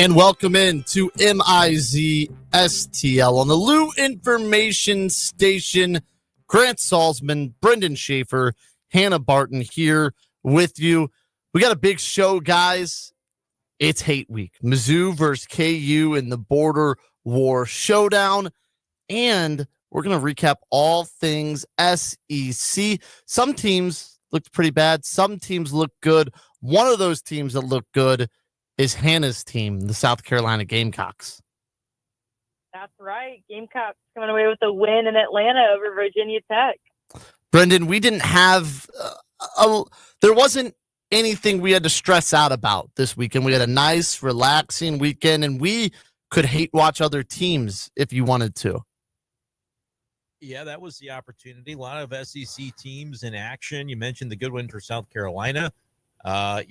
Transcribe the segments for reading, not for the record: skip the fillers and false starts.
And welcome in to MIZ-STL on the Lou Information Station. Grant Salzman, Brendan Schaefer, Hannah Barton here with you. We got a big show, guys. It's hate week. Mizzou versus KU in the Border War Showdown. And we're going to recap all things SEC. Some teams looked pretty bad. Some teams looked good. One of those teams that looked good is Hannah's team, the South Carolina Gamecocks. That's right. Gamecocks coming away with a win in Atlanta over Virginia Tech. Brendan, we didn't have there wasn't anything we had to stress out about this weekend. We had a nice, relaxing weekend, and we could hate watch other teams if you wanted to. Yeah, that was the opportunity. A lot of SEC teams in action. You mentioned the good win for South Carolina. On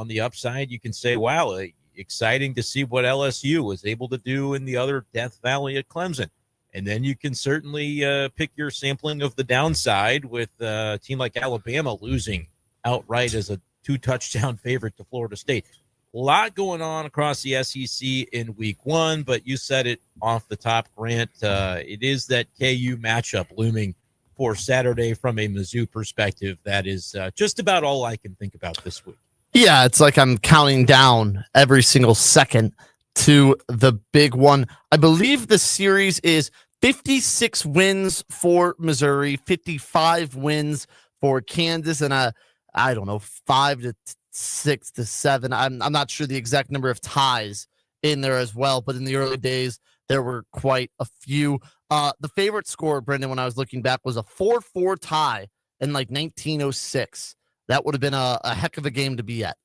the upside, you can say, wow, exciting to see what LSU was able to do in the other Death Valley at Clemson. And then you can certainly pick your sampling of the downside with a team like Alabama losing outright as a 2-touchdown favorite to Florida State. A lot going on across the SEC in week one, but you said it off the top, Grant. It is that KU matchup looming for Saturday from a Mizzou perspective. That is just about all I can think about this week. Yeah, it's like I'm counting down every single second to the big one. I believe the series is 56 wins for Missouri, 55 wins for Kansas, and I don't know, 5 to 6 to 7. I'm not sure the exact number of ties in there as well, but in the early days, there were quite a few. The favorite score, Brendan, when I was looking back, was a 4-4 tie in like 1906. That would have been a heck of a game to be at.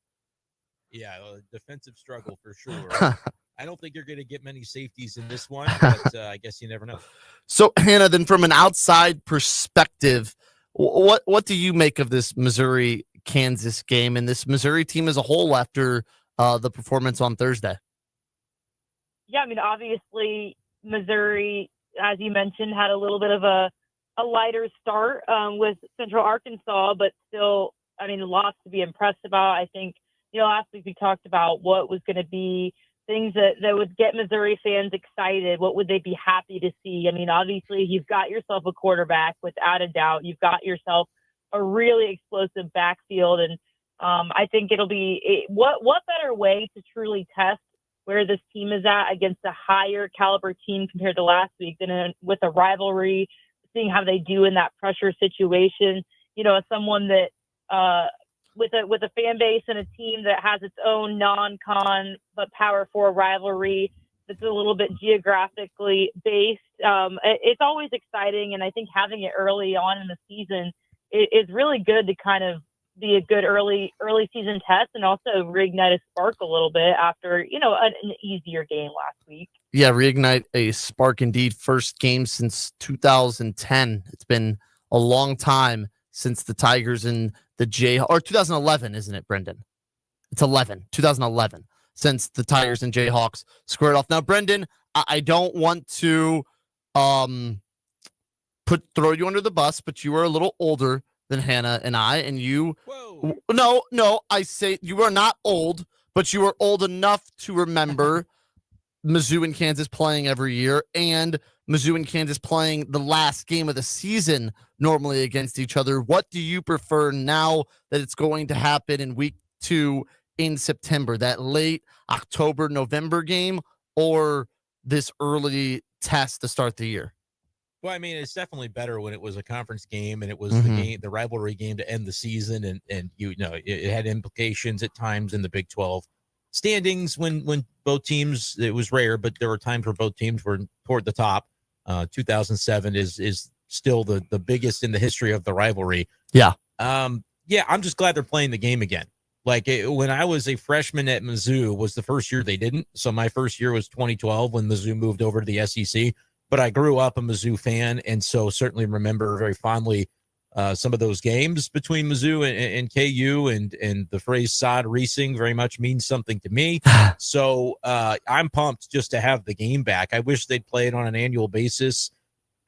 Yeah, a defensive struggle for sure. I don't think you're going to get many safeties in this one, but I guess you never know. So, Hannah, then from an outside perspective, what do you make of this Missouri-Kansas game and this Missouri team as a whole after the performance on Thursday? Yeah, I mean, obviously, Missouri, as you mentioned, had a little bit of a lighter start with Central Arkansas, but still, I mean, lots to be impressed about. I think, last week we talked about what was going to be things that would get Missouri fans excited. What would they be happy to see? I mean, obviously, you've got yourself a quarterback, without a doubt. You've got yourself a really explosive backfield, and I think it'll be what better way to truly test where this team is at against a higher caliber team compared to last week than with a rivalry, seeing how they do in that pressure situation. As someone that with a fan base and a team that has its own non-con but Power 4 rivalry that's a little bit geographically based, it's always exciting, and I think having it early on in the season is really good to kind of be a good early season test and also reignite a spark a little bit after, an easier game last week. Yeah, reignite a spark indeed. First game since 2010. It's been a long time since the Tigers and the or 2011, isn't it, Brendan? It's 2011 since the Tigers and Jayhawks squared off. Now, Brendan, I don't want to throw you under the bus, but you are a little older than Hannah and I, and you. Whoa. No, I say you are not old, but you are old enough to remember Mizzou and Kansas playing every year, and Mizzou and Kansas playing the last game of the season normally against each other. What do you prefer now that it's going to happen in week 2 in September, that late October, November game, or this early test to start the year? Well, I mean, it's definitely better when it was a conference game and it was the rivalry game to end the season, and it had implications at times in the Big 12 standings when both teams, it was rare, but there were times where both teams were toward the top. 2007 is still the biggest in the history of the rivalry. Yeah. I'm just glad they're playing the game again. Like when I was a freshman at Mizzou was the first year they didn't. So my first year was 2012 when Mizzou moved over to the SEC. But I grew up a Mizzou fan, and so certainly remember very fondly some of those games between Mizzou and KU, and the phrase sod racing very much means something to me. So I'm pumped just to have the game back. I wish they'd play it on an annual basis.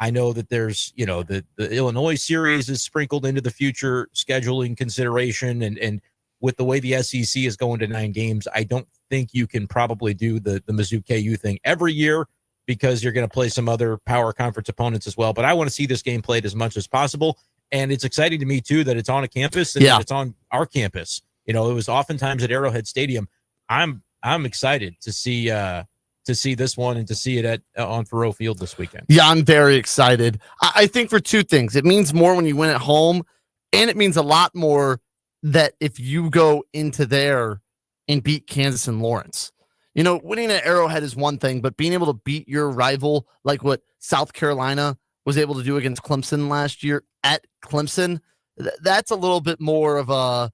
I know that there's, the Illinois series is sprinkled into the future scheduling consideration, and with the way the SEC is going to 9 games, I don't think you can probably do the Mizzou KU thing every year because you're going to play some other power conference opponents as well. But I want to see this game played as much as possible. And it's exciting to me, too, that it's on a campus and that it's on our campus. It was oftentimes at Arrowhead Stadium. I'm excited to see this one and to see it on Faurot Field this weekend. Yeah, I'm very excited. I think for two things. It means more when you win at home, and it means a lot more that if you go into there and beat Kansas and Lawrence. Winning at Arrowhead is one thing, but being able to beat your rival like what South Carolina was able to do against Clemson last year at Clemson, that's a little bit more of a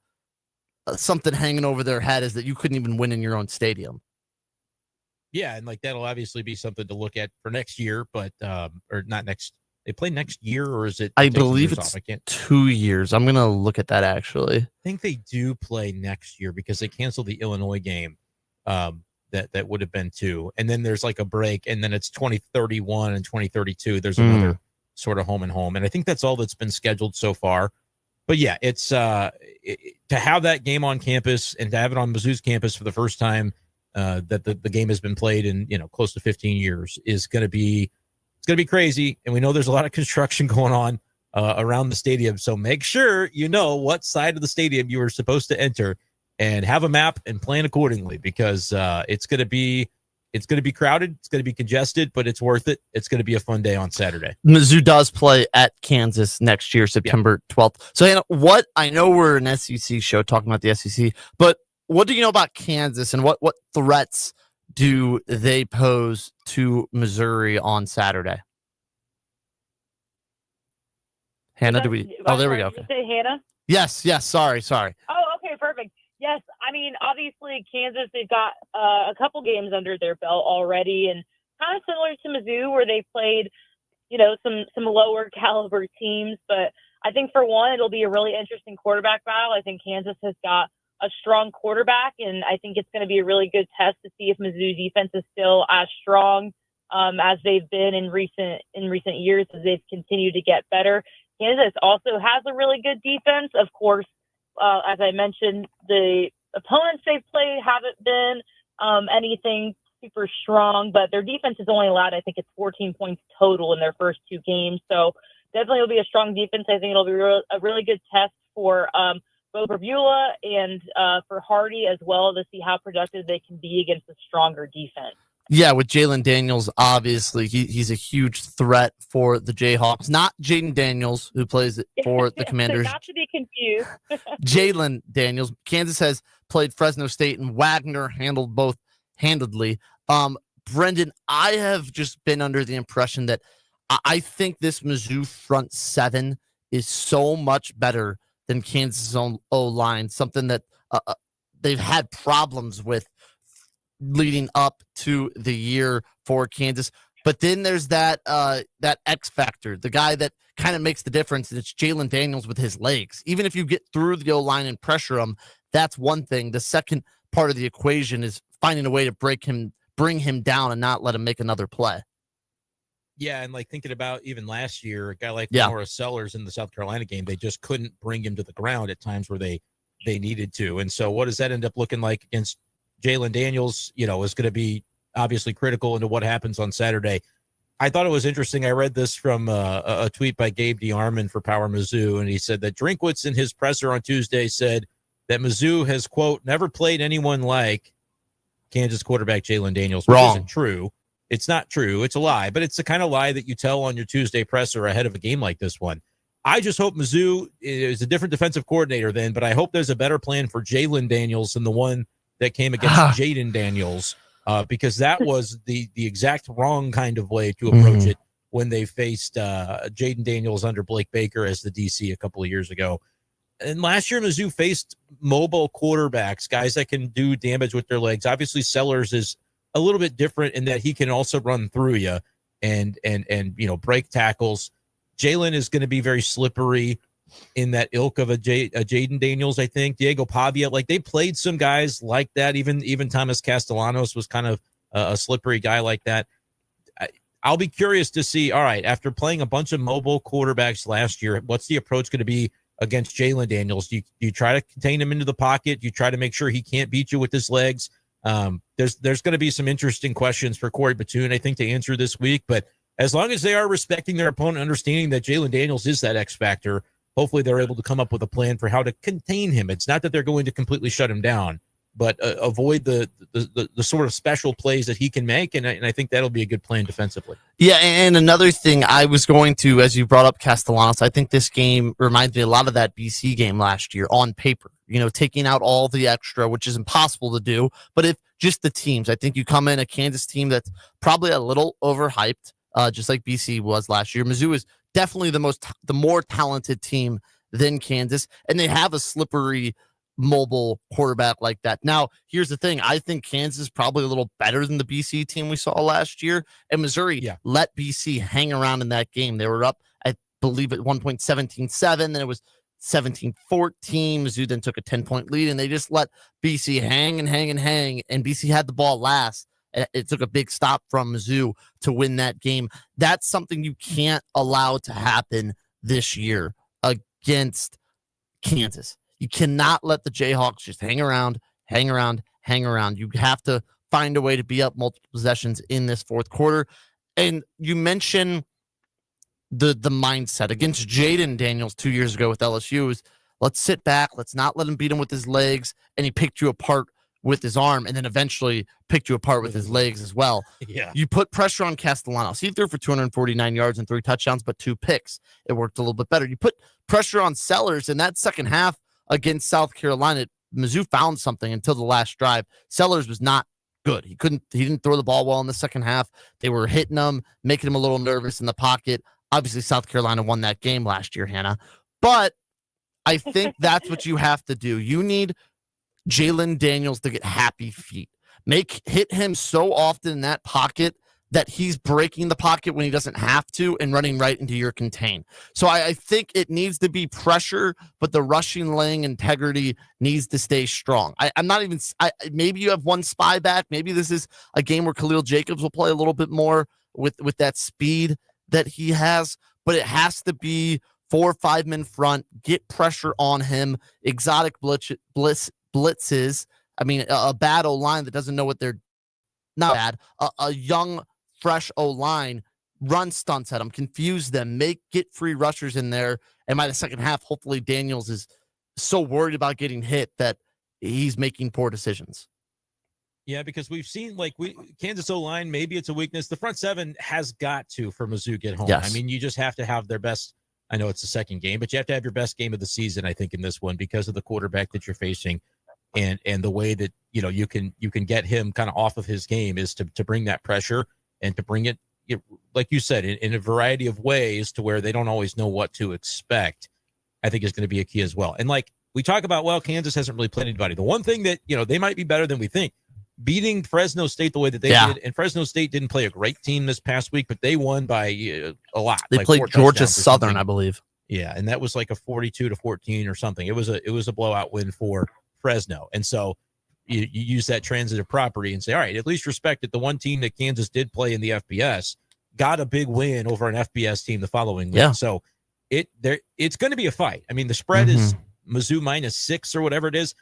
something hanging over their head, is that you couldn't even win in your own stadium. Yeah, and that'll obviously be something to look at for next year, but or not next. They play next year, or is it? I believe it's 2 years. I'm gonna look at that actually. I think they do play next year because they canceled the Illinois game. That would have been 2, and then there's a break, and then it's 2031 and 2032. There's another sort of home and home, and I think that's all that's been scheduled so far. But yeah, it's to have that game on campus and to have it on Mizzou's campus for the first time that the game has been played in close to 15 years is going to be crazy. And we know there's a lot of construction going on around the stadium, so make sure you know what side of the stadium you are supposed to enter and have a map and plan accordingly, because it's going to be crowded, it's going to be congested, but it's worth it. It's going to be a fun day on Saturday. Mizzou does play at Kansas next year, September 12th. So, Hannah, I know we're an SEC show talking about the SEC, but what do you know about Kansas, and what threats do they pose to Missouri on Saturday? Hannah, there we go. Okay. Did you say Hannah? Yes. Sorry. Oh, okay, perfect. Yes, obviously Kansas, they've got a couple games under their belt already, and kind of similar to Mizzou, where they played, some lower caliber teams. But I think for one, it'll be a really interesting quarterback battle. I think Kansas has got a strong quarterback, and I think it's going to be a really good test to see if Mizzou's defense is still as strong as they've been in recent years, as they've continued to get better. Kansas also has a really good defense. Of course, as I mentioned, the opponents they've played haven't been anything super strong, but their defense has only allowed, I think it's 14 points total in their first 2 games. So definitely will be a strong defense. I think it'll be a really good test for Bo Bravula and for Hardy as well, to see how productive they can be against a stronger defense. Yeah, with Jalen Daniels, obviously, he's a huge threat for the Jayhawks. Not Jaden Daniels, who plays for the Commanders. Not to be confused. Jalen Daniels. Kansas has played Fresno State, and Wagner handled both handedly. Brendan, I have just been under the impression that I think this Mizzou front 7 is so much better than Kansas' own O-line, something that they've had problems with leading up to the year for Kansas. But then there's that X factor, the guy that kind of makes the difference, and it's Jalen Daniels with his legs. Even if you get through the O-line and pressure him, that's one thing. The second part of the equation is finding a way to bring him down and not let him make another play. Yeah, and thinking about even last year, a guy like Morris Sellers in the South Carolina game, they just couldn't bring him to the ground at times where they needed to. And so what does that end up looking like against Jalen Daniels? Is going to be obviously critical into what happens on Saturday. I thought it was interesting. I read this from a tweet by Gabe DeArmond for Power Mizzou, and he said that Drinkwitz in his presser on Tuesday said that Mizzou has, quote, never played anyone like Kansas quarterback Jalen Daniels, which isn't true. It's not true. It's a lie, but it's the kind of lie that you tell on your Tuesday presser ahead of a game like this one. I just hope Mizzou is a different defensive coordinator then, but I hope there's a better plan for Jalen Daniels than the one that came against Jaden Daniels, because that was the exact wrong kind of way to approach it when they faced Jaden Daniels under Blake Baker as the DC a couple of years ago. And last year, Mizzou faced mobile quarterbacks, guys that can do damage with their legs. Obviously, Sellers is a little bit different in that he can also run through you and break tackles. Jalen is going to be very slippery in that ilk of a Jaden Daniels, I think. Diego Pavia, they played some guys like that. Even Thomas Castellanos was kind of a slippery guy like that. I'll be curious to see, all right, after playing a bunch of mobile quarterbacks last year, what's the approach going to be against Jalen Daniels? Do you try to contain him into the pocket? Do you try to make sure he can't beat you with his legs? There's going to be some interesting questions for Corey Batoon, I think, to answer this week. But as long as they are respecting their opponent, understanding that Jalen Daniels is that X factor, hopefully they're able to come up with a plan for how to contain him. It's not that they're going to completely shut him down, but avoid the sort of special plays that he can make, and I think that'll be a good plan defensively. Yeah, and another thing I was going to, as you brought up Castellanos, I think this game reminds me a lot of that BC game last year on paper, taking out all the extra, which is impossible to do. But if just the teams, I think you come in a Kansas team that's probably a little overhyped, just like BC was last year. Mizzou is definitely the more talented team than Kansas, and they have a slippery mobile quarterback like that. Now, here's the thing. I think Kansas is probably a little better than the BC team we saw last year, and Missouri let BC hang around in that game. They were up, I believe, at one point 17-7, then it was 17-14. Mizzou then took a 10-point lead, and they just let BC hang, and BC had the ball last. It took a big stop from Mizzou to win that game. That's something you can't allow to happen this year against Kansas. You cannot let the Jayhawks just hang around. You have to find a way to be up multiple possessions in this fourth quarter. And you mentioned the mindset against Jaden Daniels 2 years ago with LSU is let's sit back. Let's not let him beat him with his legs. And he picked you apart with his arm, and then eventually picked you apart with his legs as well. Yeah. You put pressure on Castellanos. He threw for 249 yards and 3 touchdowns, but 2 picks. It worked a little bit better. You put pressure on Sellers in that second half against South Carolina. Mizzou found something until the last drive. Sellers was not good. He didn't throw the ball well in the second half. They were hitting him, making him a little nervous in the pocket. Obviously, South Carolina won that game last year, Hannah. But I think that's what you have to do. You need Jalen Daniels to get happy feet. Hit him so often in that pocket that he's breaking the pocket when he doesn't have to and running right into your contain. So I think it needs to be pressure, but the rushing lane integrity needs to stay strong. Maybe you have one spy back. Maybe this is a game where Khalil Jacobs will play a little bit more with that speed that he has, but it has to be 4 or 5 men front, get pressure on him, exotic blitzes. I mean, a bad O-line that doesn't know what they're not bad. A young, fresh O-line, run stunts at them, confuse them, get free rushers in there. And by the second half, hopefully Daniels is so worried about getting hit that he's making poor decisions. Yeah, because we've seen Kansas O-line, maybe it's a weakness. The front seven has got to, for Mizzou, get home. Yes. I mean, you just have to have their best. I know it's the second game, but you have to have your best game of the season, I think, in this one because of the quarterback that you're facing and the way that, you can get him kind of off of his game is to bring that pressure and to bring it, like you said, in a variety of ways to where they don't always know what to expect, I think is going to be a key as well. And like we talk about, Kansas hasn't really played anybody. The one thing that, they might be better than we think, beating Fresno State the way that they did, and Fresno State didn't play a great team this past week, but they won by a lot. They played Georgia Southern, I believe. Yeah, and that was like a 42-14 or something. It was a blowout win for Fresno, and so you use that transitive property and say, all right, at least respect it. The one team that Kansas did play in the FBS got a big win over an FBS team the following week. Yeah. So it's going to be a fight. I mean, the spread is Mizzou -6 or whatever it is.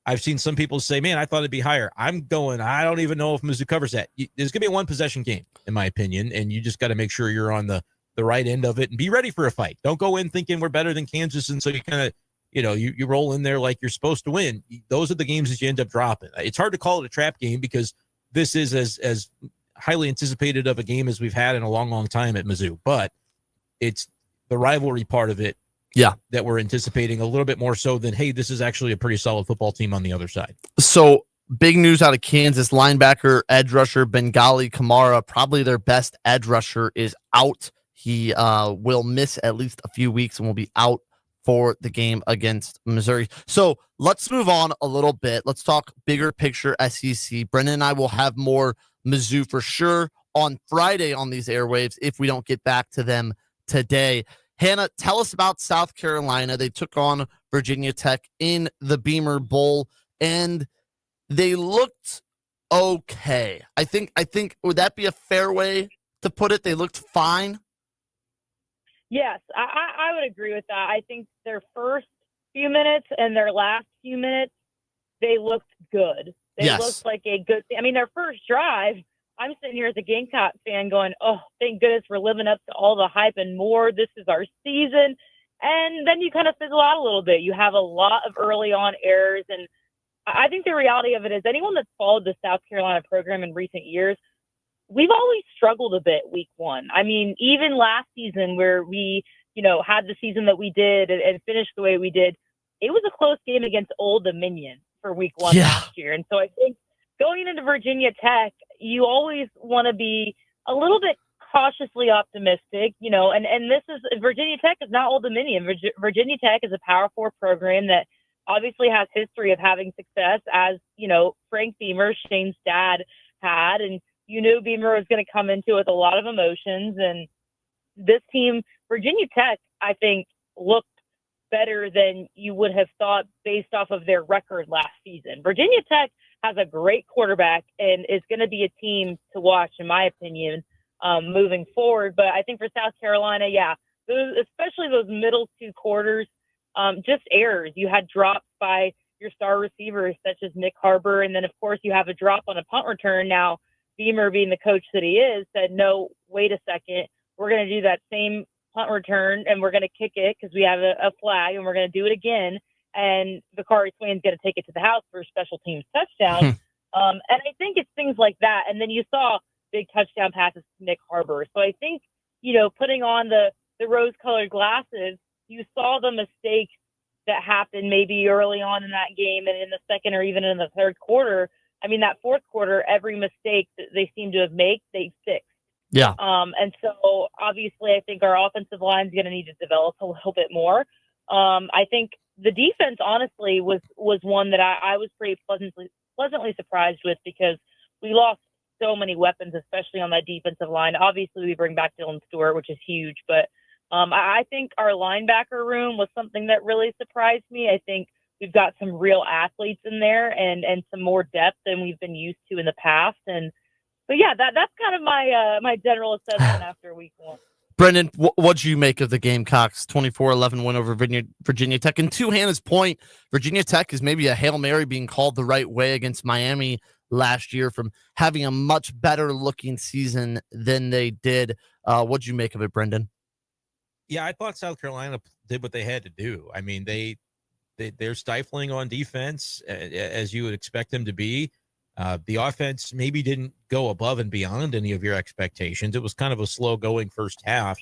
I've seen some people say, man, I thought it'd be higher. I don't even know if Mizzou covers that. There's going to be a one-possession game, in my opinion, and you just got to make sure you're on the right end of it and be ready for a fight. Don't go in thinking we're better than Kansas, and so you kind of, you roll in there like you're supposed to win. Those are the games that you end up dropping. It's hard to call it a trap game because this is as highly anticipated of a game as we've had in a long, long time at Mizzou, but it's the rivalry part of it that we're anticipating a little bit more so than, hey, this is actually a pretty solid football team on the other side. So big news out of Kansas, linebacker, edge rusher, Bengali Kamara, probably their best edge rusher, is out. He will miss at least a few weeks and will be out for the game against Missouri. So let's move on a little bit. Let's talk bigger picture SEC. Brendan and I will have more Mizzou for sure on Friday on these airwaves if we don't get back to them today. Hannah, tell us about South Carolina. They took on Virginia Tech in the Beamer Bowl, and they looked okay. I think would that be a fair way to put it? They looked fine. Yes, I would agree with that. I think their first few minutes and their last few minutes, they looked good. They Yes. looked like a good – I mean, their first drive, I'm sitting here as a Gamecock fan going, oh, thank goodness we're living up to all the hype and more. This is our season. And then you kind of fizzle out a little bit. You have a lot of early on errors. And I think the reality of it is anyone that's followed the South Carolina program in recent years, we've always struggled a bit week one. I mean, even last season where we, had the season that we did and finished the way we did, it was a close game against Old Dominion for week one last year. And so I think going into Virginia Tech, you always want to be a little bit cautiously optimistic, and this is Virginia Tech is not Old Dominion. Virginia Tech is a Power 4 program that obviously has history of having success, as, Frank Beamer, Shane's dad, had. And Beamer was going to come into it with a lot of emotions. And this team, Virginia Tech, I think, looked better than you would have thought based off of their record last season. Virginia Tech has a great quarterback and is going to be a team to watch, in my opinion, moving forward. But I think for South Carolina, especially those middle two quarters, just errors. You had drops by your star receivers such as Nick Harbor, and then of course you have a drop on a punt return. Now Beamer, being the coach that he is, said, no, wait a second, we're going to do that same punt return and we're going to kick it because we have a flag, and we're going to do it again. And Bakari Swain's going to take it to the house for a special teams touchdown. And I think it's things like that. And then you saw big touchdown passes to Nick Harbor. So I think, putting on the rose-colored glasses, you saw the mistakes that happened maybe early on in that game and in the second or even in the third quarter. I mean, that fourth quarter, every mistake that they seem to have made, they fixed. Yeah. And so obviously I think our offensive line is going to need to develop a little bit more. I think the defense, honestly, was one that I was pretty pleasantly surprised with, because we lost so many weapons, especially on that defensive line. Obviously, we bring back Dylan Stewart, which is huge, but I think our linebacker room was something that really surprised me. I think we've got some real athletes in there and some more depth than we've been used to in the past. But yeah, that's kind of my general assessment after week one. Brendan, what'd you make of the Gamecocks' 24-11 win over Virginia Tech? And to Hannah's point, Virginia Tech is maybe a Hail Mary being called the right way against Miami last year from having a much better looking season than they did. What'd you make of it, Brendan? Yeah, I thought South Carolina did what they had to do. I mean, they're stifling on defense, as you would expect them to be. The offense maybe didn't go above and beyond any of your expectations. It was kind of a slow going first half,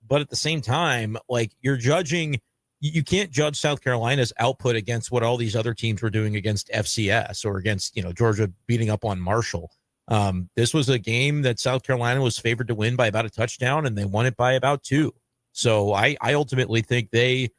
but at the same time, like, you're judging, you can't judge South Carolina's output against what all these other teams were doing against FCS or against, Georgia beating up on Marshall. This was a game that South Carolina was favored to win by about a touchdown, and they won it by about 2. So I ultimately think they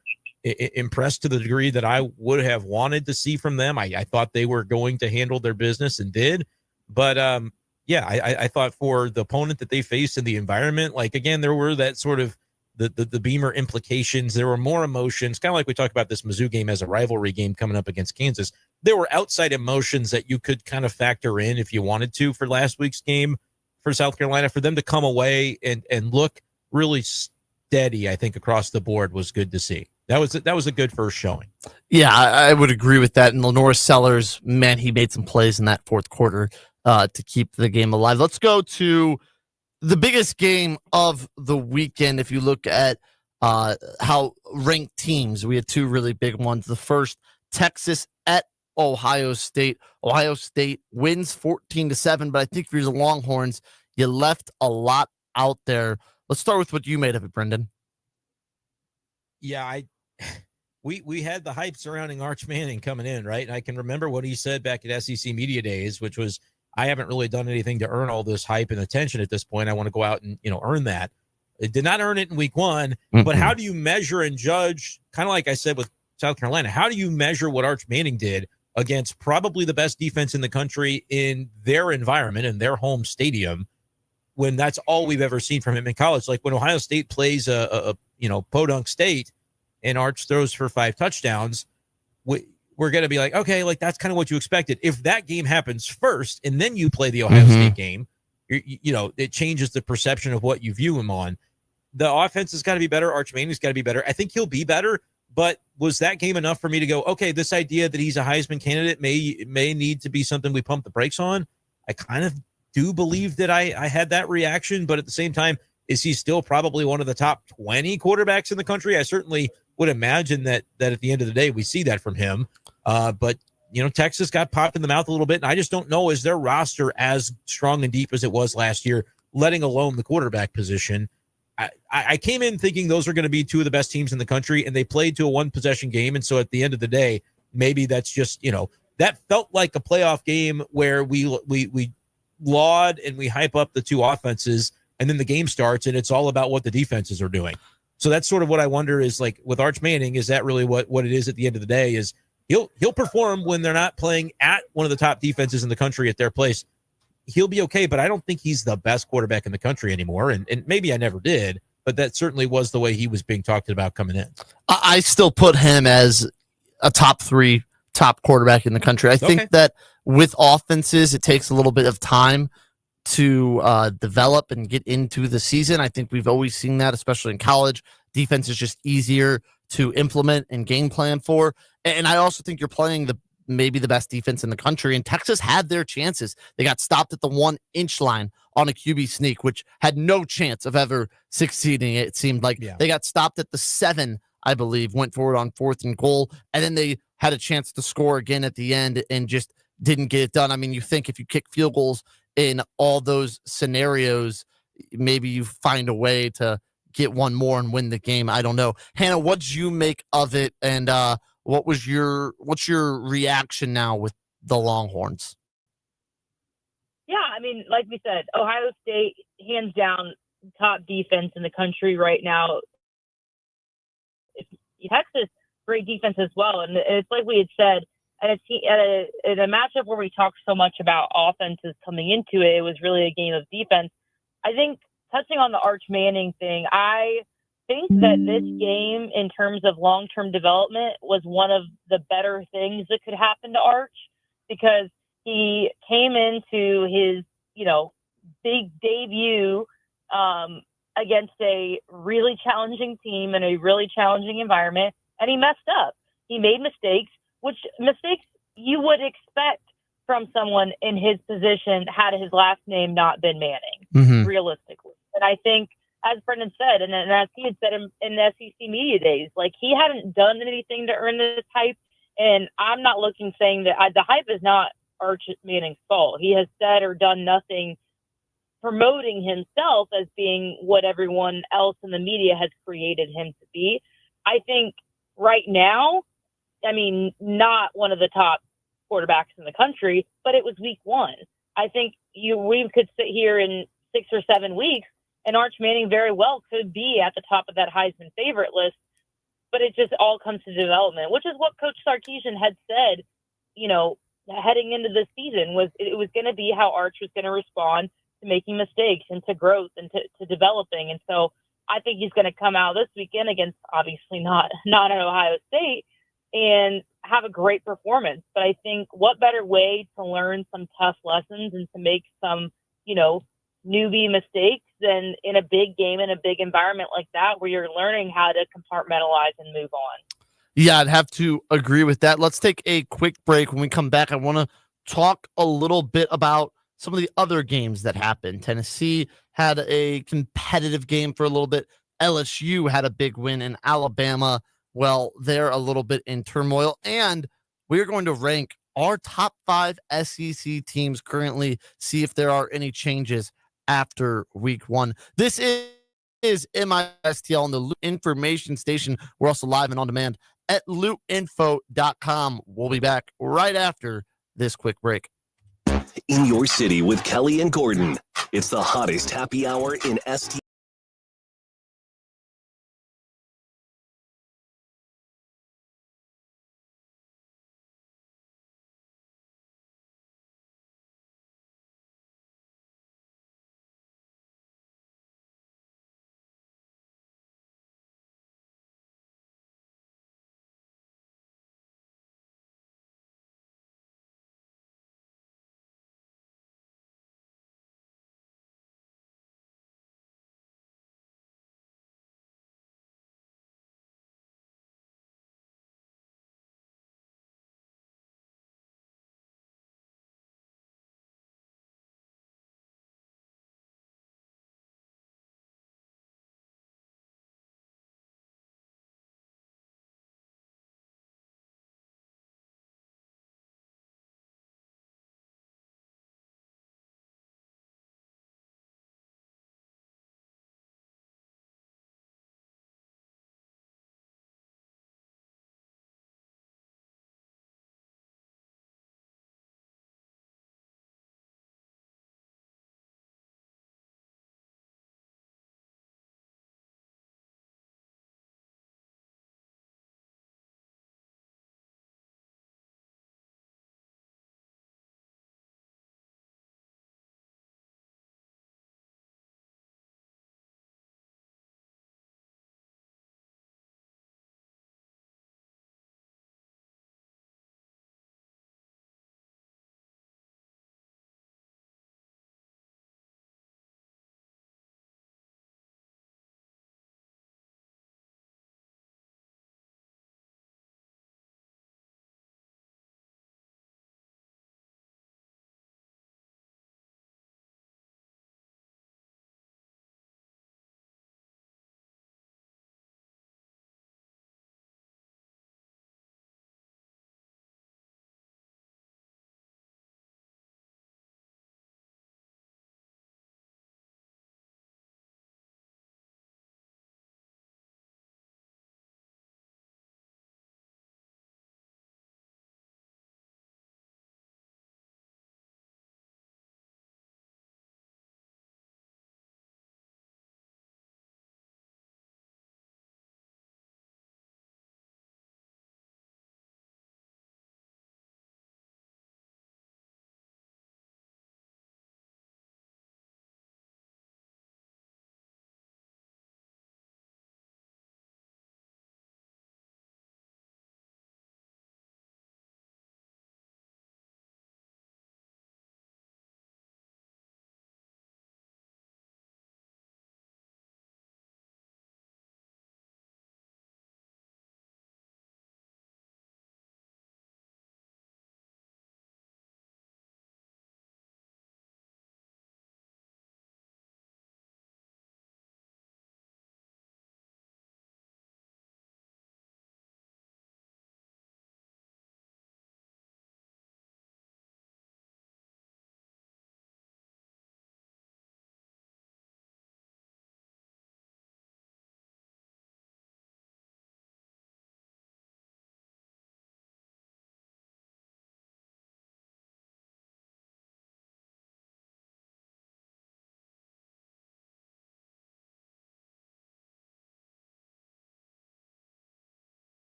impressed to the degree that I would have wanted to see from them. I thought they were going to handle their business and did. But, I thought for the opponent that they faced in the environment, like, again, there were that sort of the Beamer implications. There were more emotions, kind of like we talked about this Mizzou game as a rivalry game coming up against Kansas. There were outside emotions that you could kind of factor in if you wanted to for last week's game for South Carolina. For them to come away and look really steady, I think, across the board was good to see. That was a good first showing. Yeah, I would agree with that. And Lenore Sellers, man, he made some plays in that fourth quarter to keep the game alive. Let's go to the biggest game of the weekend. If you look at how ranked teams, we had 2 really big ones. The first, Texas at Ohio State. Ohio State wins 14-7, but I think for the Longhorns, you left a lot out there. Let's start with what you made of it, Brendan. Yeah, we had the hype surrounding Arch Manning coming in, right? And I can remember what he said back at SEC Media Days, which was, I haven't really done anything to earn all this hype and attention at this point. I want to go out and, earn that. It did not earn it in week one, but how do you measure and judge, kind of like I said with South Carolina, how do you measure what Arch Manning did against probably the best defense in the country in their environment, in their home stadium, when that's all we've ever seen from him in college? Like, when Ohio State plays Podunk State and Arch throws for 5 touchdowns, we're going to be like, okay, like, that's kind of what you expected. If that game happens first and then you play the Ohio State game, it changes the perception of what you view him on. The offense has got to be better. Arch Manning's got to be better. I think he'll be better, but was that game enough for me to go, okay, this idea that he's a Heisman candidate may need to be something we pump the brakes on? I kind of do believe that I had that reaction, but at the same time, is he still probably one of the top 20 quarterbacks in the country? I certainly would imagine that at the end of the day, we see that from him. But Texas got popped in the mouth a little bit, and I just don't know, is their roster as strong and deep as it was last year, letting alone the quarterback position? I came in thinking those are going to be two of the best teams in the country, and they played to a one-possession game. And so at the end of the day, maybe that's just, that felt like a playoff game where we laud and we hype up the two offenses, and then the game starts, and it's all about what the defenses are doing. So that's sort of what I wonder is, like, with Arch Manning, is that really what it is at the end of the day? Is he'll perform when they're not playing at one of the top defenses in the country at their place. He'll be okay, but I don't think he's the best quarterback in the country anymore. And maybe I never did, but that certainly was the way he was being talked about coming in. I still put him as a top 3 quarterback in the country. I think that with offenses, it takes a little bit of time to develop and get into the season. I think we've always seen that, especially in college. Defense is just easier to implement and game plan for. And I also think you're playing maybe the best defense in the country, and Texas had their chances. They got stopped at the 1-inch line on a QB sneak, which had no chance of ever succeeding. It seemed like they got stopped at the 7, I believe, went forward on 4th and goal, and then they had a chance to score again at the end and just didn't get it done. I mean, you think if you kick field goals in all those scenarios, maybe you find a way to get one more and win the game. I don't know. Hannah, what did you make of it? And what's your reaction now with the Longhorns? Yeah, I mean, like we said, Ohio State, hands down, top defense in the country right now. Texas, great defense as well. And it's like we had said, and in a matchup where we talked so much about offenses coming into it, it was really a game of defense. I think, touching on the Arch Manning thing, I think that this game, in terms of long-term development, was one of the better things that could happen to Arch, because he came into his, big debut against a really challenging team in a really challenging environment, and he messed up. He made mistakes you would expect from someone in his position had his last name not been Manning, realistically. And I think, as Brendan said, and as he had said in the SEC media days, like, he hadn't done anything to earn this hype. And I'm not saying that the hype is not Arch Manning's fault. He has said or done nothing promoting himself as being what everyone else in the media has created him to be. I think right now, I mean, not one of the top quarterbacks in the country, but it was week 1. I think we could sit here in 6 or 7 weeks, and Arch Manning very well could be at the top of that Heisman favorite list. But it just all comes to development, which is what Coach Sarkisian had said, heading into the season, was it was going to be how Arch was going to respond to making mistakes and to growth and to developing. And so I think he's going to come out this weekend against, obviously not an Ohio State, and have a great performance. But I think what better way to learn some tough lessons and to make some, newbie mistakes than in a big game, in a big environment like that, where you're learning how to compartmentalize and move on. Yeah, I'd have to agree with that. Let's take a quick break. When we come back, I want to talk a little bit about some of the other games that happened. Tennessee had a competitive game for a little bit. LSU had a big win, in Alabama, well, they're a little bit in turmoil. And we're going to rank our top 5 SEC teams currently, see if there are any changes after week 1. This is MIZ-STL on the Loot Information Station. We're also live and on demand at lootinfo.com. We'll be back right after this quick break. In your city with Kelly and Gordon. It's the hottest happy hour in STL.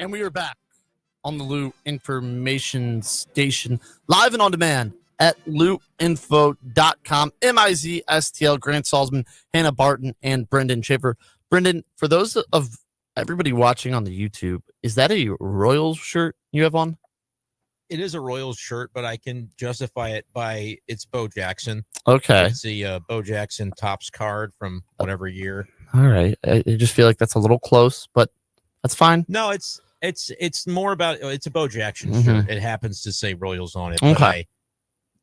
And we are back on the Loot Information Station, live and on demand at lootinfo.com. MIZ-STL, Grant Salzman, Hannah Barton, and Brendan Schaefer. Brendan, for those of everybody watching on the YouTube, is that a Royals shirt you have on? It is a Royals shirt, but I can justify it by it's Bo Jackson. Okay. It's the Bo Jackson Topps card from whatever year. All right. I just feel like that's a little close, but that's fine. No, it's more about it's a Bo Jackson shirt. It happens to say Royals on it. But Okay.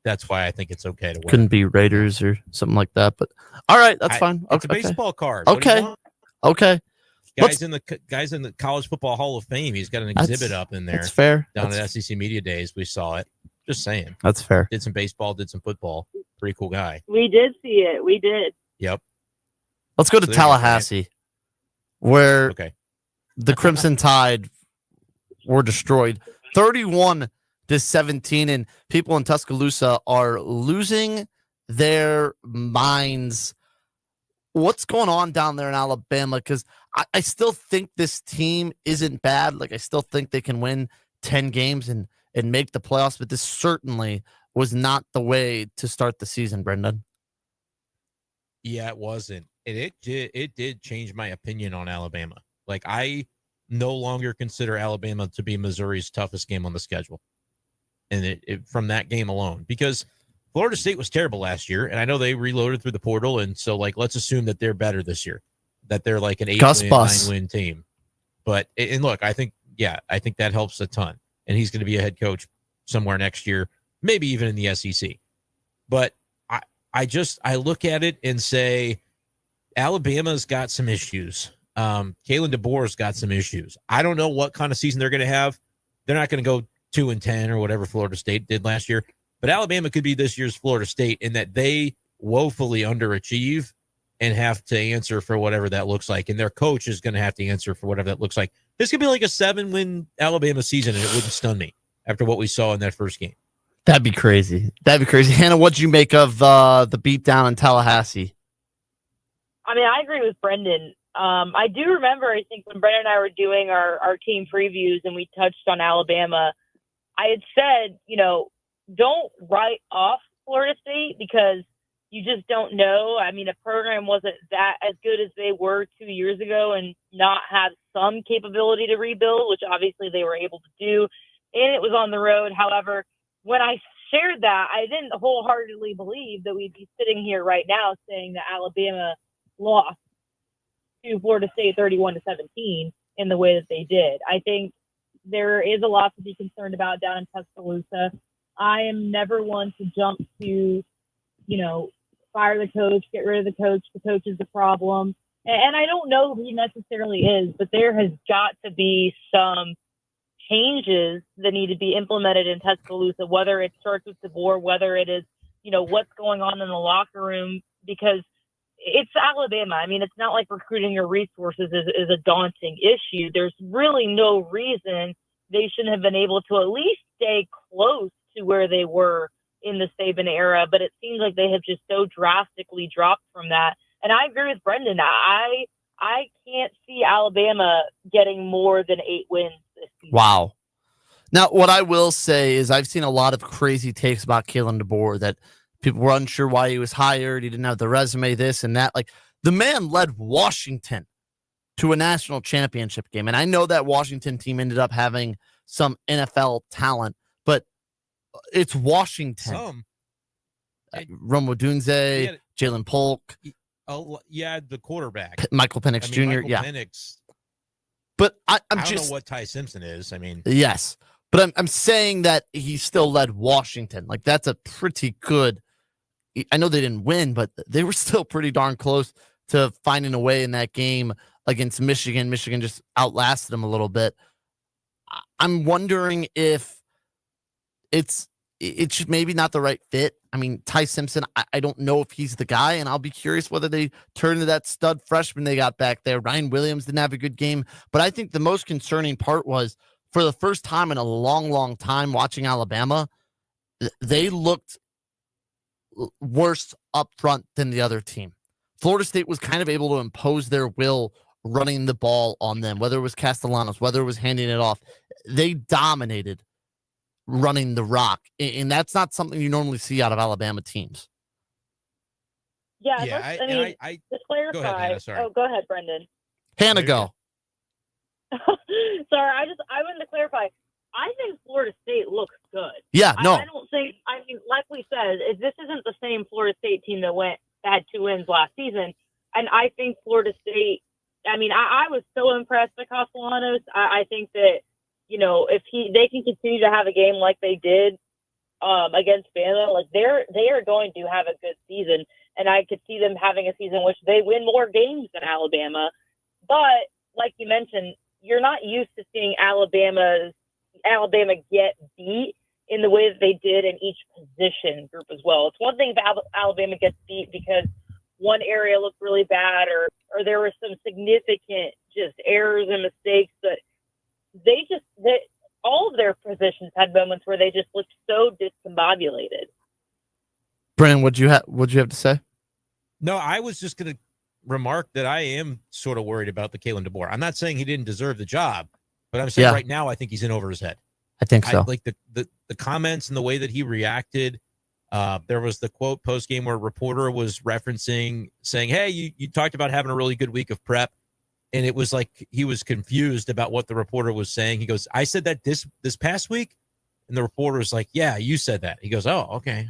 That's why I think it's okay to wear. Couldn't be Raiders or something like that, but all right, that's fine. It's a Okay. baseball card. What do you Okay. want? Okay. Guys in the College Football Hall of Fame. He's got an exhibit up in there. That's fair. Down at SEC Media Days, we saw it. Just saying. That's fair. Did some baseball, did some football. Pretty cool guy. We did see it. We did. Yep. Let's go to So there you go, Tallahassee, where Okay. the Crimson Tide were destroyed 31-17, and people in Tuscaloosa are losing their minds. What's going on down there in Alabama? Because I still think this team isn't bad. Like, I still think they can win 10 games and make the playoffs, but this certainly was not the way to start the season, Brendan. Yeah, it wasn't. And it did change my opinion on Alabama. Like, I no longer consider Alabama to be Missouri's toughest game on the schedule. And from that game alone, because Florida State was terrible last year, and I know they reloaded through the portal, and so like let's assume that they're better this year, that they're like an 8-win, 9-win team. But and look, I think that helps a ton, and he's going to be a head coach somewhere next year, maybe even in the SEC. But I look at it and say Alabama's got some issues. Kalen DeBoer's got some issues. I don't know what kind of season they're going to have. They're not going to go 2-10 or whatever Florida State did last year. But Alabama could be this year's Florida State in that they woefully underachieve and have to answer for whatever that looks like. And their coach is going to have to answer for whatever that looks like. This could be like a 7-win Alabama season, and it wouldn't stun me after what we saw in that first game. That'd be crazy. Hannah, what'd you make of the beatdown in Tallahassee? I mean, I agree with Brendan. I do remember, I think, when Brendan and I were doing our team previews and we touched on Alabama, I had said, don't write off Florida State because you just don't know. I mean, a program wasn't that as good as they were 2 years ago and not have some capability to rebuild, which obviously they were able to do. And it was on the road. However, when I shared that, I didn't wholeheartedly believe that we'd be sitting here right now saying that Alabama lost to Florida State 31-17 in the way that they did. I think there is a lot to be concerned about down in Tuscaloosa. I am never one to jump to, fire the coach, get rid of the coach. The coach is the problem. And I don't know who he necessarily is, but there has got to be some changes that need to be implemented in Tuscaloosa, whether it starts with DeBoer, whether it is, what's going on in the locker room, because it's Alabama. I mean, it's not like recruiting your resources is a daunting issue. There's really no reason they shouldn't have been able to at least stay close to where they were in the Saban era, but it seems like they have just so drastically dropped from that. And I agree with Brendan. I can't see Alabama getting more than 8 wins this season. Wow. Now, what I will say is I've seen a lot of crazy takes about Kalen DeBoer that people were unsure why he was hired. He didn't have the resume, this and that. Like, the man led Washington to a national championship game. And I know that Washington team ended up having some NFL talent, but it's Washington. Some. Romo Dunze, Jalen Polk. Oh, yeah, the quarterback. Michael Penix Jr. Michael Yeah. Penix, But I don't know what Ty Simpson is. I mean, yes, but I'm saying that he still led Washington. Like, that's a pretty good. I know they didn't win, but they were still pretty darn close to finding a way in that game against Michigan. Michigan just outlasted them a little bit. I'm wondering if it's maybe not the right fit. I mean, Ty Simpson, I don't know if he's the guy, and I'll be curious whether they turn to that stud freshman they got back there. Ryan Williams didn't have a good game, but I think the most concerning part was for the first time in a long, long time watching Alabama, they looked worse up front than the other team. Florida State was kind of able to impose their will running the ball on them, whether it was Castellanos, whether it was handing it off. They dominated running the rock, and that's not something you normally see out of Alabama teams. Yeah, Yeah, to clarify. Go ahead, Hannah, sorry. Oh, go ahead, Brendan. Hannah, go. Sorry, I wanted to clarify. I think Florida State looks good. Yeah, no. I don't think. I mean, like we said, this isn't the same Florida State team that had 2 wins last season, and I think Florida State. I mean, I was so impressed by Castellanos. I think that if they can continue to have a game like they did against Bama, like they are going to have a good season, and I could see them having a season in which they win more games than Alabama. But like you mentioned, you're not used to seeing Alabama get beat in the way that they did in each position group as well. It's one thing if Alabama gets beat because one area looked really bad or there were some significant just errors and mistakes, but all of their positions had moments where they just looked so discombobulated. Brandon, what'd you have to say? No, I was just going to remark that I am sort of worried about the Kalen DeBoer. I'm not saying he didn't deserve the job, but I'm saying right now I think he's in over his head. I think so. Like the comments and the way that he reacted. There was the quote post game where a reporter was referencing saying, "Hey, you talked about having a really good week of prep," and it was like he was confused about what the reporter was saying. He goes, "I said that this past week," and the reporter was like, "Yeah, you said that." He goes, "Oh, okay."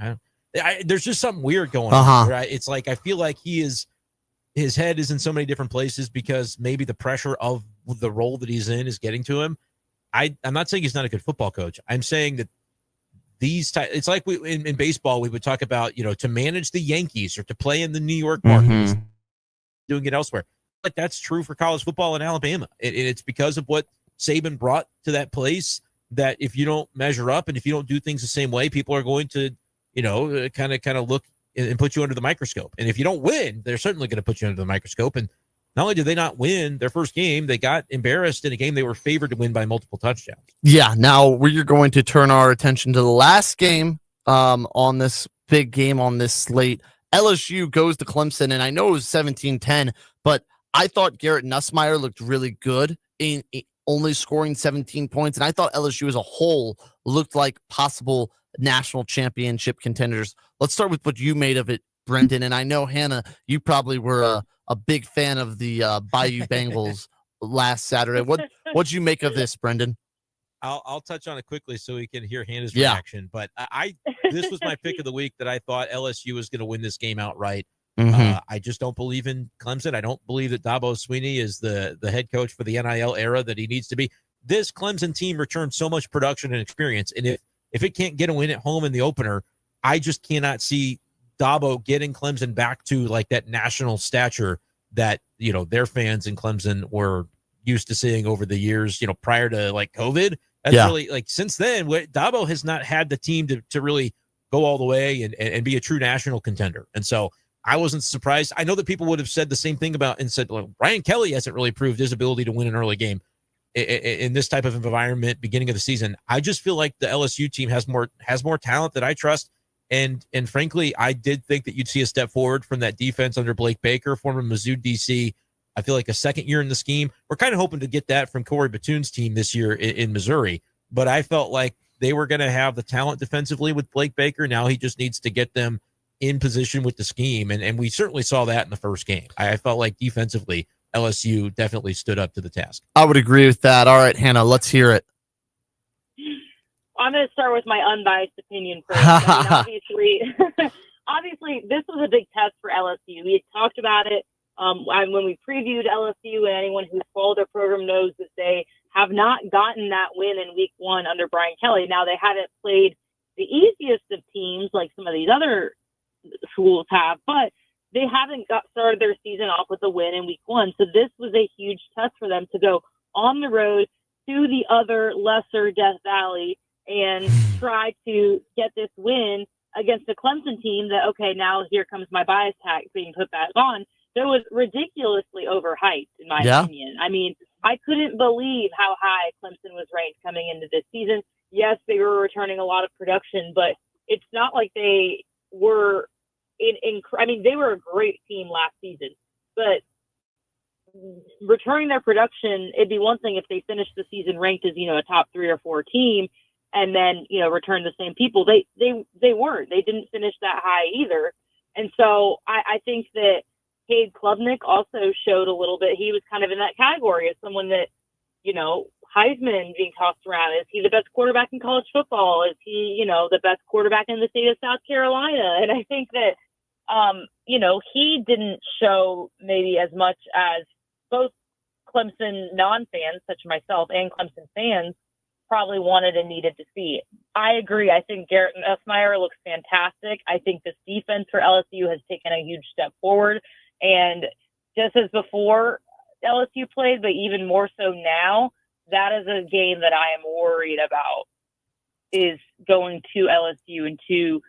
There's just something weird going on. Right? It's like I feel like his head is in so many different places because maybe the pressure of the role that he's in is getting to him. I'm not saying he's not a good football coach. I'm saying that it's like in baseball, we would talk about, to manage the Yankees or to play in the New York market, doing it elsewhere. But that's true for college football in Alabama. It's because of what Saban brought to that place that if you don't measure up and if you don't do things the same way, people are going to, kind of look and put you under the microscope. And if you don't win, they're certainly going to put you under the microscope. And not only did they not win their first game, they got embarrassed in a game they were favored to win by multiple touchdowns. Yeah, now we're going to turn our attention to the last game on this big game on this slate. LSU goes to Clemson, and I know it was 17-10, but I thought Garrett Nussmeier looked really good in only scoring 17 points, and I thought LSU as a whole looked like possible national championship contenders. Let's start with what you made of it, Brendan, and I know, Hannah, you probably were a big fan of the Bayou Bengals last Saturday. What'd you make of this, Brendan? I'll touch on it quickly so we can hear Hannah's reaction. But this was my pick of the week that I thought LSU was going to win this game outright. I just don't believe in Clemson. I don't believe that Dabo Swinney is the head coach for the NIL era that he needs to be. This Clemson team returned so much production and experience, and if it can't get a win at home in the opener, I just cannot see Dabo getting Clemson back to like that national stature that, their fans in Clemson were used to seeing over the years, prior to like COVID. That's really like since then, Dabo has not had the team to really go all the way and be a true national contender. And so I wasn't surprised. I know that people would have said the same thing about and said, well, Brian Kelly hasn't really proved his ability to win an early game in this type of environment, beginning of the season. I just feel like the LSU team has more talent that I trust. And frankly, I did think that you'd see a step forward from that defense under Blake Baker, former Mizzou DC. I feel like a second year in the scheme. We're kind of hoping to get that from Corey Batoon's team this year in Missouri. But I felt like they were going to have the talent defensively with Blake Baker. Now he just needs to get them in position with the scheme. And we certainly saw that in the first game. I felt like defensively, LSU definitely stood up to the task. I would agree with that. All right, Hannah, let's hear it. I'm going to start with my unbiased opinion first. I mean, obviously, this was a big test for LSU. We had talked about it when we previewed LSU, and anyone who's followed their program knows that they have not gotten that win in week 1 under Brian Kelly. Now, they haven't played the easiest of teams like some of these other schools have, but they haven't started their season off with a win in week 1. So this was a huge test for them to go on the road to the other lesser Death Valley and try to get this win against a Clemson team that, okay, now here comes my bias tag being put back on. That was ridiculously overhyped, in my opinion. I mean, I couldn't believe how high Clemson was ranked coming into this season. Yes, they were returning a lot of production, but it's not like they were they were a great team last season, but returning their production, it'd be one thing if they finished the season ranked as, a top 3 or 4 team and then, return the same people. They weren't. They didn't finish that high either. And so I think that Cade Klubnik also showed a little bit. He was kind of in that category as someone that, Heisman being tossed around. Is he the best quarterback in college football? Is he, the best quarterback in the state of South Carolina? And I think that, he didn't show maybe as much as both Clemson non-fans, such as myself, and Clemson fans probably wanted and needed to see. I agree. I think Garrett Nussmeier looks fantastic. I think this defense for LSU has taken a huge step forward. And just as before LSU played, but even more so now, that is a game that I am worried about, is going to LSU and to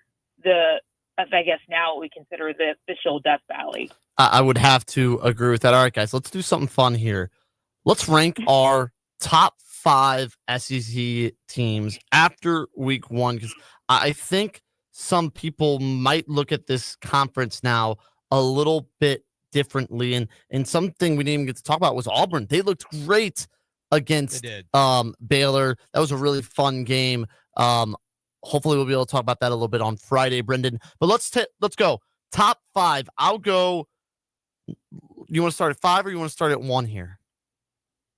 the, I guess now what we consider the official Death Valley. I would have to agree with that. All right, guys, let's do something fun here. Let's rank our top 5 SEC teams after week 1, because I think some people might look at this conference now a little bit differently. And something we didn't even get to talk about was Auburn. They looked great against Baylor. That was a really fun game. Hopefully we'll be able to talk about that a little bit on Friday, Brendan. But let's go. Top 5. I'll go. You want to start at 5 or you want to start at 1 here?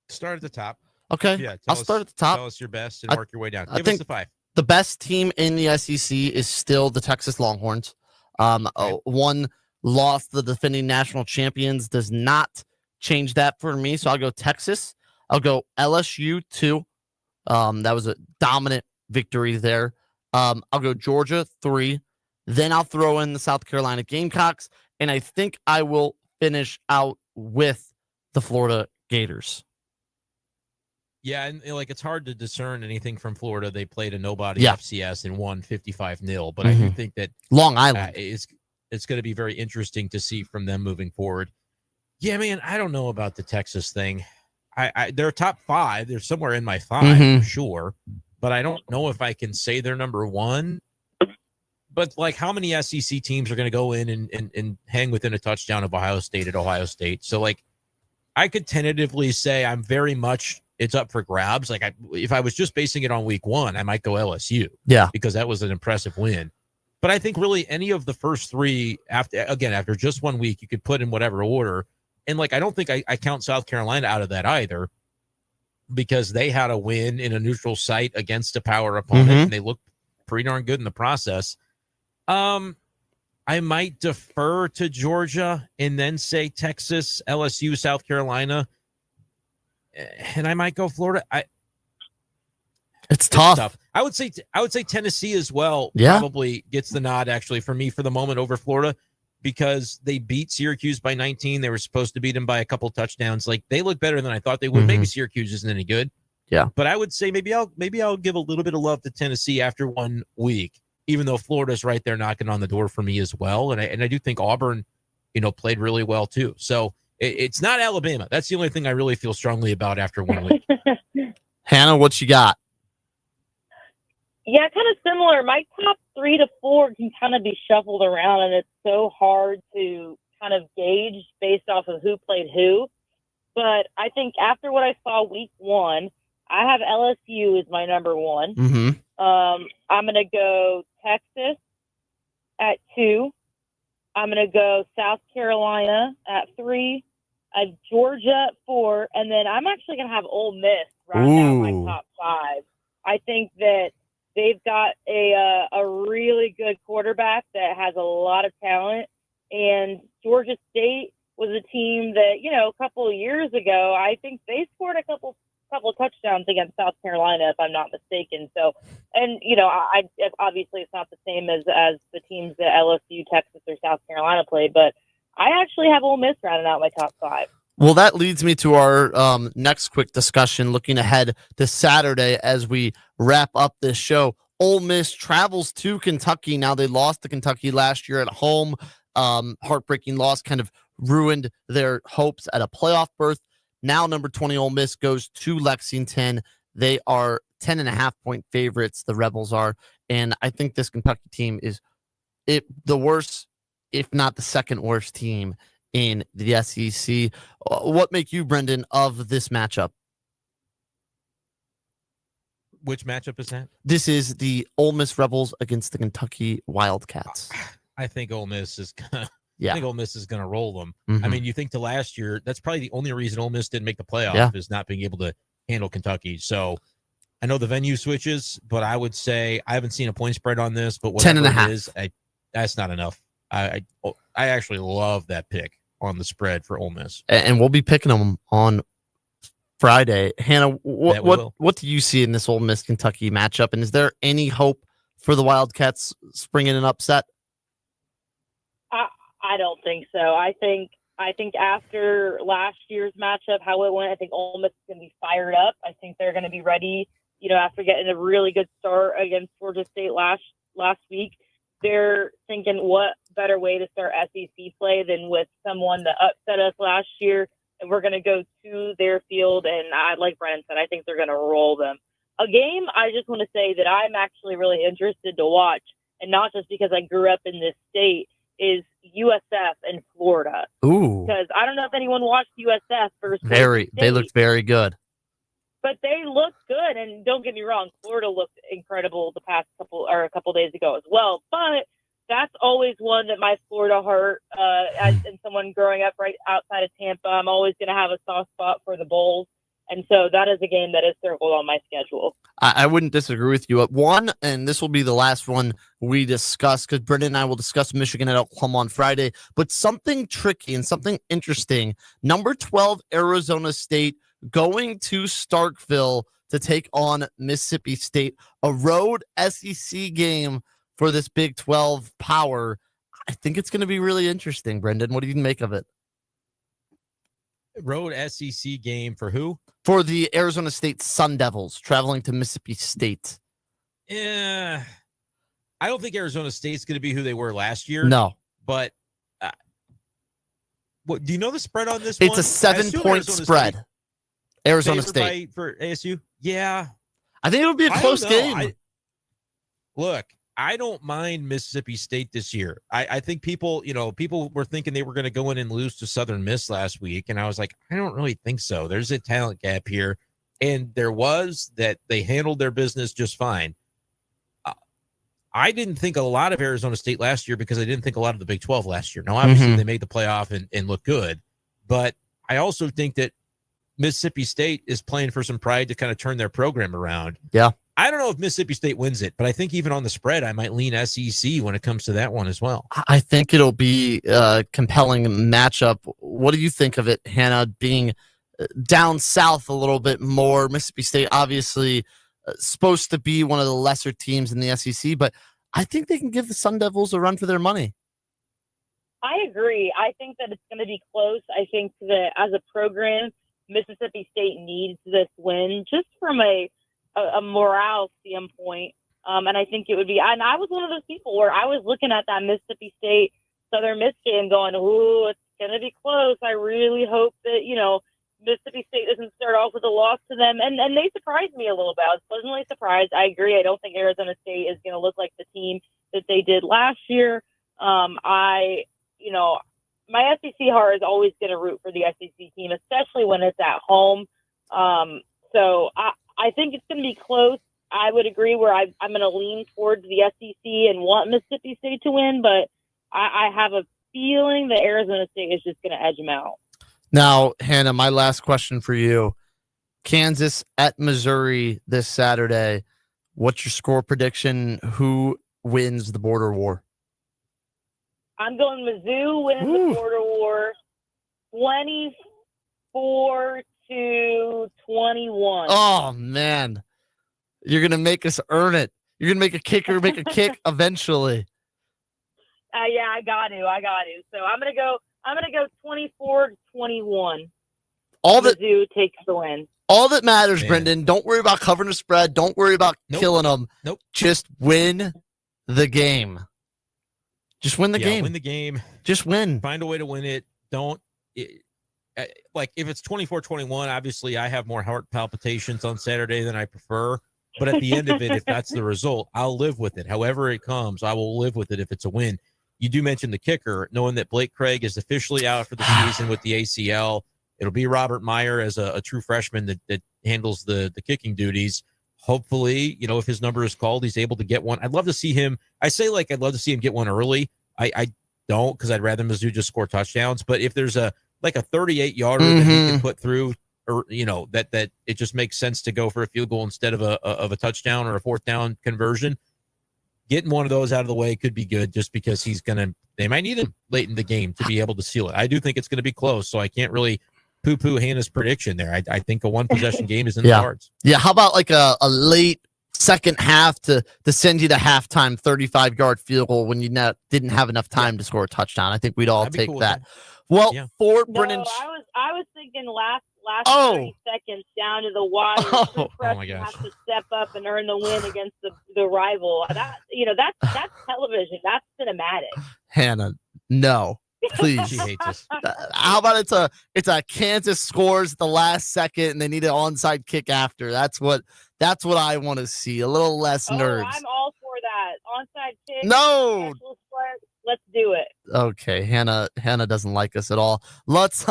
Start at the top. Okay. Yeah. I'll start at the top. Tell us your best and work your way down. Give us the 5. The best team in the SEC is still the Texas Longhorns. One loss to the defending national champions does not change that for me. So I'll go Texas. I'll go LSU 2. That was a dominant victory there. I'll go Georgia 3. Then I'll throw in the South Carolina Gamecocks. And I think I will finish out with the Florida Gators. Yeah, and it's hard to discern anything from Florida. They played a nobody FCS and won 55-0. But I do think that Long Island it's going to be very interesting to see from them moving forward. Yeah, man, I don't know about the Texas thing. They're top 5. They're somewhere in my 5 for sure. But I don't know if I can say they're number 1. But how many SEC teams are going to go in and hang within a touchdown of Ohio State at Ohio State? So I could tentatively say I'm very much, it's up for grabs. If I was just basing it on week 1, I might go LSU. Yeah. Because that was an impressive win. But I think really any of the first 3 after just 1 week, you could put in whatever order. And I don't think I count South Carolina out of that either, because they had a win in a neutral site against a power opponent and they looked pretty darn good in the process. I might defer to Georgia and then say Texas, LSU, South Carolina, and I might go Florida. It's tough. I would say Tennessee as well. Yeah. Probably gets the nod actually for me for the moment over Florida, because they beat Syracuse by 19. They were supposed to beat them by a couple touchdowns. They look better than I thought they would. Maybe Syracuse isn't any good. Yeah. But I would say maybe I'll give a little bit of love to Tennessee after 1 week, even though Florida's right there knocking on the door for me as well. And I do think Auburn, played really well too. So it's not Alabama. That's the only thing I really feel strongly about after 1 week. Hannah, what you got? Yeah, kind of similar. My top 3 to 4 can kind of be shuffled around, and it's so hard to kind of gauge based off of who played who. But I think after what I saw week 1, I have LSU as my number 1. I'm going to go Texas at 2. I'm going to go South Carolina at 3. Georgia at 4. And then I'm actually going to have Ole Miss round out my top 5. I think that they've got a really good quarterback that has a lot of talent. And Georgia State was a team that, a couple of years ago, I think they scored a couple touchdowns against South Carolina, if I'm not mistaken. So, and, I obviously it's not the same as the teams that LSU, Texas, or South Carolina played, but I actually have Ole Miss rounding out my top 5. Well, that leads me to our next quick discussion, looking ahead to Saturday as we wrap up this show. Ole Miss travels to Kentucky. Now, they lost to Kentucky last year at home. Heartbreaking loss, kind of ruined their hopes at a playoff berth. Now, number 20 Ole Miss goes to Lexington. They are 10.5-point favorites, the Rebels are. And I think this Kentucky team is the worst, if not the second worst team in the SEC. What make you, Brendan, of this matchup? Which matchup is that? This is the Ole Miss Rebels against the Kentucky Wildcats. I think Ole Miss is gonna. Yeah. I think Ole Miss is going to roll them. Mhm. I mean, you think to last year, that's probably the only reason Ole Miss didn't make the playoff is not being able to handle Kentucky. So I know the venue switches, but I would say I haven't seen a point spread on this, but whatever 10.5. it is, that's not enough. I actually love that pick on the spread for Ole Miss. And we'll be picking them on Friday. Hannah, what do you see in this Ole Miss Kentucky matchup? And is there any hope for the Wildcats springing an upset? I don't think so. I think after last year's matchup, how it went, I think Ole Miss is going to be fired up. I think they're going to be ready. You know, after getting a really good start against Georgia State last week, they're thinking, what better way to start SEC play than with someone that upset us last year? And we're going to go to their field, and like Brennan said, I think they're going to roll them. A game I just want to say that I'm actually really interested to watch, and not just because I grew up in this state, is USF and Florida. Ooh. Because I don't know if anyone watched USF versus they looked very good. But they looked good, and don't get me wrong, Florida looked incredible the past a couple days ago as well. But that's always one that my Florida heart, as someone growing up right outside of Tampa, I'm always going to have a soft spot for the Bulls. And so that is a game that is circled on my schedule. I wouldn't disagree with you. One, and this will be the last one we discuss, because Brendan and I will discuss Michigan at Oklahoma on Friday, but something tricky and something interesting. Number 12, Arizona State, going to Starkville to take on Mississippi State, a road SEC game for this Big 12 power. I think it's going to be really interesting, Brendan. What do you make of it? Road SEC game for who? For the Arizona State Sun Devils traveling to Mississippi State. Yeah, I don't think Arizona State's going to be who they were last year. No, but what do you know the spread on this? It's a 7-point spread. Arizona State for ASU. Yeah, I think it'll be a close game. Look, I don't mind Mississippi State this year. I think people were thinking they were going to go in and lose to Southern Miss last week. And I was like, I don't really think so. There's a talent gap here. And there was that they handled their business just fine. I didn't think a lot of Arizona State last year because I didn't think a lot of the Big 12 last year. Now, obviously, they made the playoff and look good. But I also think that Mississippi State is playing for some pride to kind of turn their program around. Yeah. I don't know if Mississippi State wins it, but I think even on the spread, I might lean SEC when it comes to that one as well. I think it'll be a compelling matchup. What do you think of it, Hannah, being down south a little bit more? Mississippi State obviously supposed to be one of the lesser teams in the SEC, but I think they can give the Sun Devils a run for their money. I agree. I think that it's going to be close. I think that as a program, Mississippi State needs this win just from a morale standpoint. And I think it would be, and I was one of those people where I was looking at that Mississippi State Southern Miss game going, ooh, it's going to be close. I really hope that, Mississippi State doesn't start off with a loss to them. And they surprised me a little bit. I was pleasantly surprised. I agree. I don't think Arizona State is going to look like the team that they did last year. My SEC heart is always going to root for the SEC team, especially when it's at home. So I think it's going to be close. I would agree where I'm going to lean towards the SEC and want Mississippi State to win, but I have a feeling that Arizona State is just going to edge them out. Now, Hannah, my last question for you. Kansas at Missouri this Saturday. What's your score prediction? Who wins the border war? I'm going Mizzou wins the border war 24-21. Oh, man. You're going to make us earn it. You're going to make a kicker make a kick eventually. Yeah, I got to. So I'm going to go 24-21. Mizzou takes the win. All that matters, Brendan, don't worry about covering the spread. Don't worry about killing them. Nope. Just win the game. Just win the game. Win the game. Just win. Find a way to win it. If it's 24-21, obviously I have more heart palpitations on Saturday than I prefer. But at the end of it, if that's the result, I'll live with it. However it comes, I will live with it if it's a win. you do mention the kicker, knowing that Blake Craig is officially out for the season with the ACL. It'll be Robert Meyer as a true freshman that handles the kicking duties. Hopefully, if his number is called, he's able to get one. I'd love to see him. I'd love to see him get one early. I don't, because I'd rather Mizzou just score touchdowns. But if there's a 38-yarder that he can put through, or that it just makes sense to go for a field goal instead of a touchdown or a fourth down conversion, getting one of those out of the way could be good, just because they might need him late in the game to be able to seal it. I do think it's going to be close, so I can't really poo-poo Hannah's prediction there. I think a one-possession game is in the cards. Yeah, how about like a late second half to send you to halftime 35-yard field goal when you didn't have enough time to score a touchdown? I think we'd all take that. Well, for Brennan... No, I was thinking last 30 seconds down to the wire. Oh my gosh. Have to step up and earn the win against the rival. That's television. That's cinematic. Hannah, no. Please. She hates us. How about it's a Kansas scores at the last second and they need an onside kick after. That's what I want to see. A little less nerds. I'm all for that. Onside kick. No. Let's do it. Okay, Hannah doesn't like us at all. That's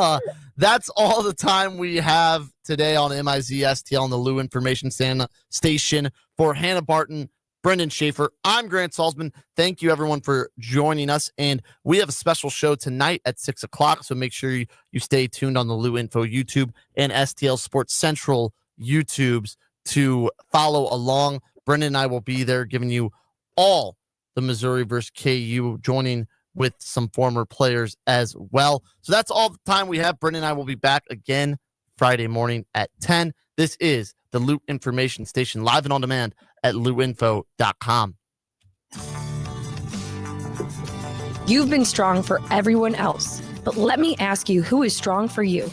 all the time we have today on MIZ-STL on the Lou Information Station. For Hannah Barton, Brendan Schaefer, I'm Grant Salzman. Thank you, everyone, for joining us. And we have a special show tonight at 6 o'clock, so make sure you stay tuned on the Lou Info YouTube and STL Sports Central YouTubes to follow along. Brendan and I will be there giving you all the Missouri versus KU, joining with some former players as well. So that's all the time we have. Brendan and I will be back again Friday morning at 10. This is the Lou Information Station, live and on demand at louinfo.com. You've been strong for everyone else, but let me ask you, who is strong for you?